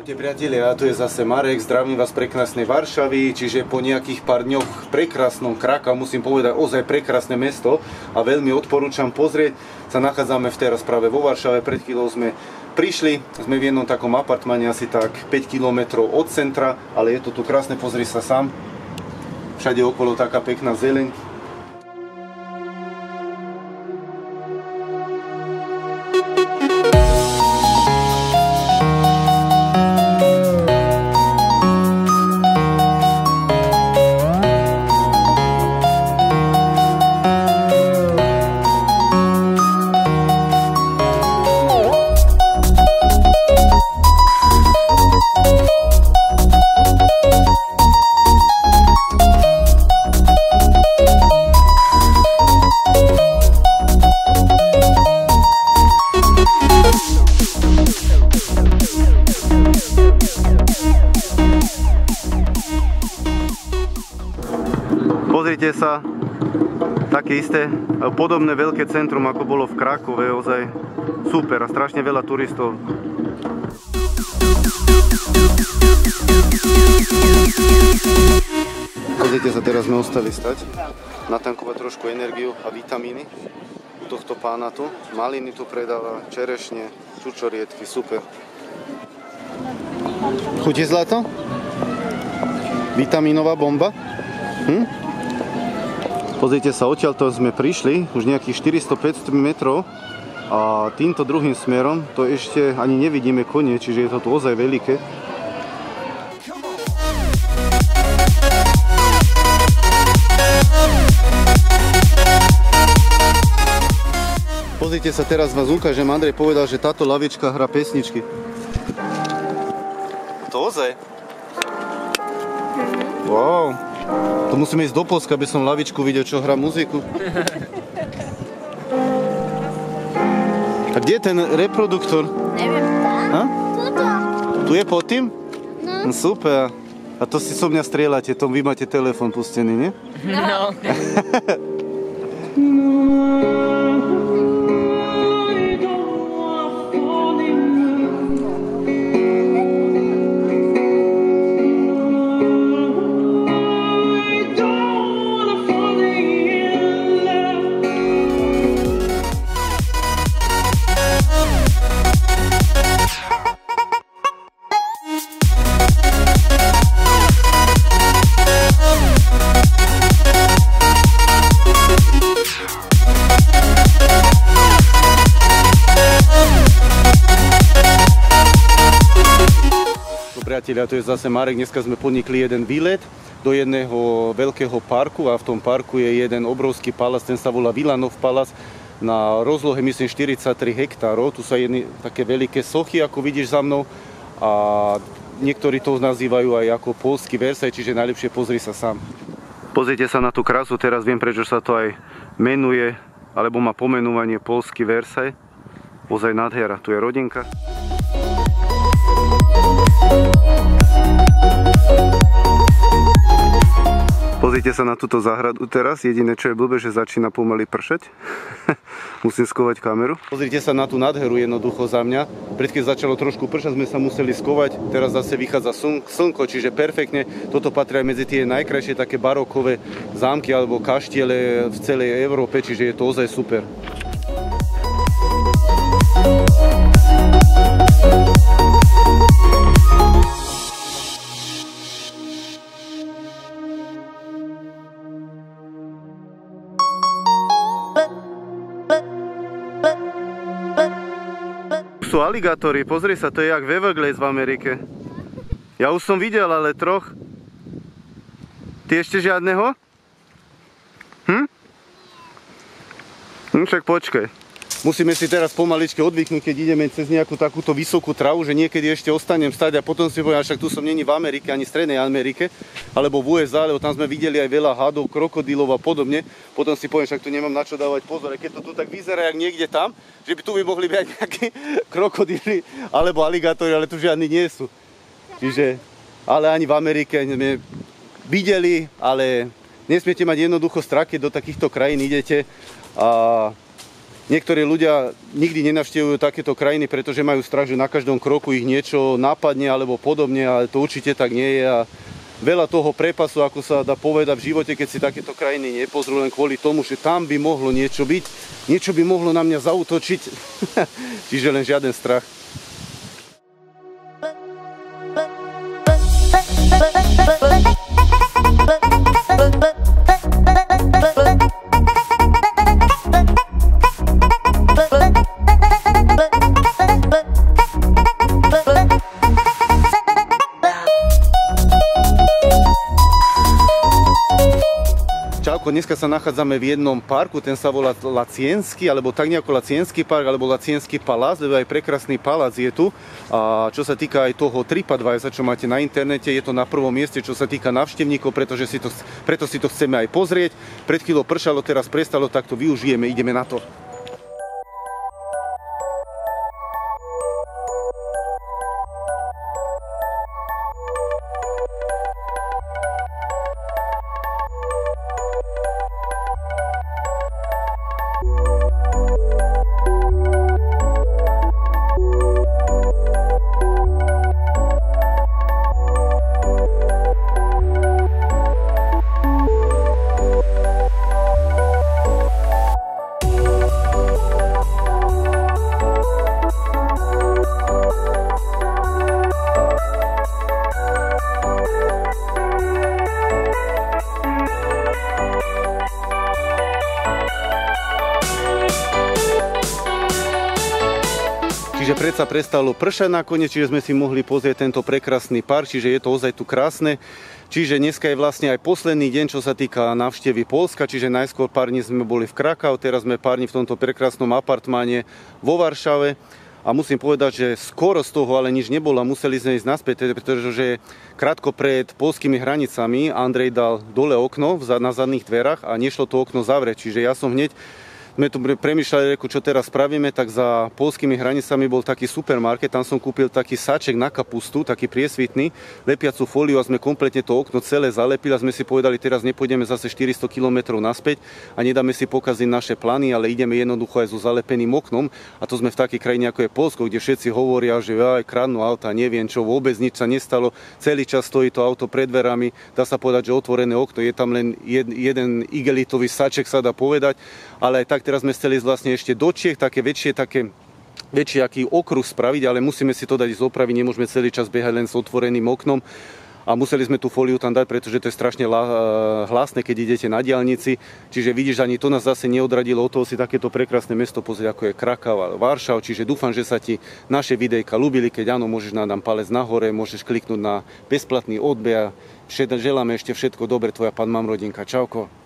Čaute priatelia, tu je zase Marek, zdravím vás z prekrásnej Varšavy, čiže po nejakých pár dňoch v prekrásnom Krakau, musím povedať, ozaj prekrásne mesto a veľmi odporúčam pozrieť. Sa nachádzame teraz práve vo Varšave, pred chvíľou sme prišli, sme v jednom takom apartmáne asi tak 5 km od centra, ale je to tu krásne, pozri sa sám, všade okolo taká pekná zeleň. Pozrite sa, také isté, podobné veľké centrum, ako bolo v Krakove, ozaj super a strašne veľa turistov. Pozrite sa, teraz sme ostali stať, natankovať trošku energiu a vitamíny u tohto pána tu. Maliny tu predáva, čerešne, čučoriedky, super. Chutí zlato? Vitamínová bomba? Pozrite sa, odtiaľto sme prišli, už nejakých 400-500 metrov a týmto druhým smerom to ešte ani nevidíme koniec, čiže je to tu ozaj veľké. Pozrite sa, teraz vás ukážem, Andrej povedal, že táto lavička hrá pesničky. To ozaj? Wow. To musíme ísť do Polska, aby som lavičku videl, čo hrá muziku. A kde je ten reproduktor? Neviem. Tuto. Tu je pod tým? No. Super. A to si so mňa strieľate, to vy máte telefón pustený, nie? No. Priatelia, tu je zase Marek, dneska sme podnikli jeden výlet do jedného veľkého parku a v tom parku je jeden obrovský palác, ten sa volá Vilanov palác, na rozlohe myslím 43 hektárov, tu sa jedny také veľké sochy, ako vidíš za mnou a niektorí to nazývajú aj ako poľský Versaj, čiže najlepšie pozri sa sám. Pozrite sa na tú krásu, teraz viem prečo sa to aj menuje, alebo má pomenovanie poľský Versaj, ozaj nádhera, tu je rodinka. Pozrite sa na túto záhradu teraz, jediné čo je blbé, že začína pomaly pršať. Musím skovať kameru. Pozrite sa na tú nádheru jednoducho za mňa. Pred keď začalo trošku pršať, sme sa museli skovať, teraz zase vychádza slnko, čiže perfektne. Toto patrí aj medzi tie najkrajšie také barokové zámky alebo kaštiele v celej Európe, čiže je to ozaj super. Sú aligátory, pozri sa, to je jak v Everglades v Amerike. Ja už som videl, ale troch. Ty ešte žiadneho? Však počkaj. Musíme si teraz pomaličke odvyknúť, keď ideme cez nejakú takúto vysokú travu, že niekedy ešte ostanem stať a potom si poviem, však tu som není v Amerike, ani v Strednej Amerike, alebo v USA, lebo tam sme videli aj veľa hadov, krokodílov a podobne. Potom si poviem, však tu nemám na čo dávať pozor, keď to tu tak vyzerá, jak niekde tam, že by tu mohli byť nejaké krokodíly alebo aligátory, ale tu žiadni nie sú. Čiže, ale ani v Amerike sme videli, ale nesmiete mať jednoducho strach, keď do takýchto krajín idete a Niektorí ľudia nikdy nenavštevujú takéto krajiny, pretože majú strach, že na každom kroku ich niečo napadne alebo podobne, ale to určite tak nie je a veľa toho prepasu, ako sa dá povedať v živote, keď si takéto krajiny nepozrú len kvôli tomu, že tam by mohlo niečo byť, niečo by mohlo na mňa zaútočiť, čiže len žiaden strach. Čauko, dneska sa nachádzame v jednom parku, ten sa volá Lacienský, alebo tak nejako Lacienský park, alebo Lacienský palác, lebo aj prekrásny palác je tu. A čo sa týka aj toho TripAdvisor, čo máte na internete, je to na prvom mieste, čo sa týka návštevníkov, preto si to chceme aj pozrieť. Pred chvíľou pršalo, teraz prestalo, tak to využijeme, ideme na to. Čiže predsa prestalo pršať nakoniec, čiže sme si mohli pozrieť tento prekrásny park, čiže je to ozaj tu krásne. Čiže dneska je vlastne aj posledný deň, čo sa týka návštevy Poľska, čiže najskôr pár dní sme boli v Krakau, teraz sme pár dní v tomto prekrásnom apartmáne vo Varšave. A musím povedať, že skoro z toho ale nič nebolo a museli sme ísť naspäť, pretože krátko pred poľskými hranicami Andrej dal dole okno na zadných dverách a nešlo to okno zavrieť. Čiže ja som hneď sme tu premýšľali, čo teraz spravíme, tak za poľskými hranicami bol taký supermarket, tam som kúpil taký saček na kapustu, taký priesvitný, lepiacu fóliu a sme kompletne to okno celé zalepili a sme si povedali, teraz nepôjdeme zase 400 km naspäť a nedáme si pokaziť naše plány, ale ideme jednoducho aj so zalepeným oknom a to sme v takej krajine ako je Poľsko, kde všetci hovoria, že aj kradnú auta, neviem čo, vôbec nič sa nestalo, celý čas stojí to auto pred dverami, dá sa povedať, že otvorené okno, je tam len jeden igelitový saček, sa dá povedať, ale aj tak teraz sme chceli ísť vlastne ešte do Čiech, také väčší aký okruh spraviť, ale musíme si to dať zopraviť, nemôžeme celý čas behať len s otvoreným oknom a museli sme tú fóliu tam dať, pretože to je strašne hlasné, keď idete na diaľnici, čiže vidíš, ani to nás zase neodradilo od toho si takéto prekrásne mesto pozrieť, ako je Krakau a Varšava, čiže dúfam, že sa ti naše videjka ľúbili, keď áno, môžeš nám dať palec nahore, môžeš kliknúť na bezplatný odber, želáme ešte všetko dobre, tvoja pán Mamrodinka, čauko.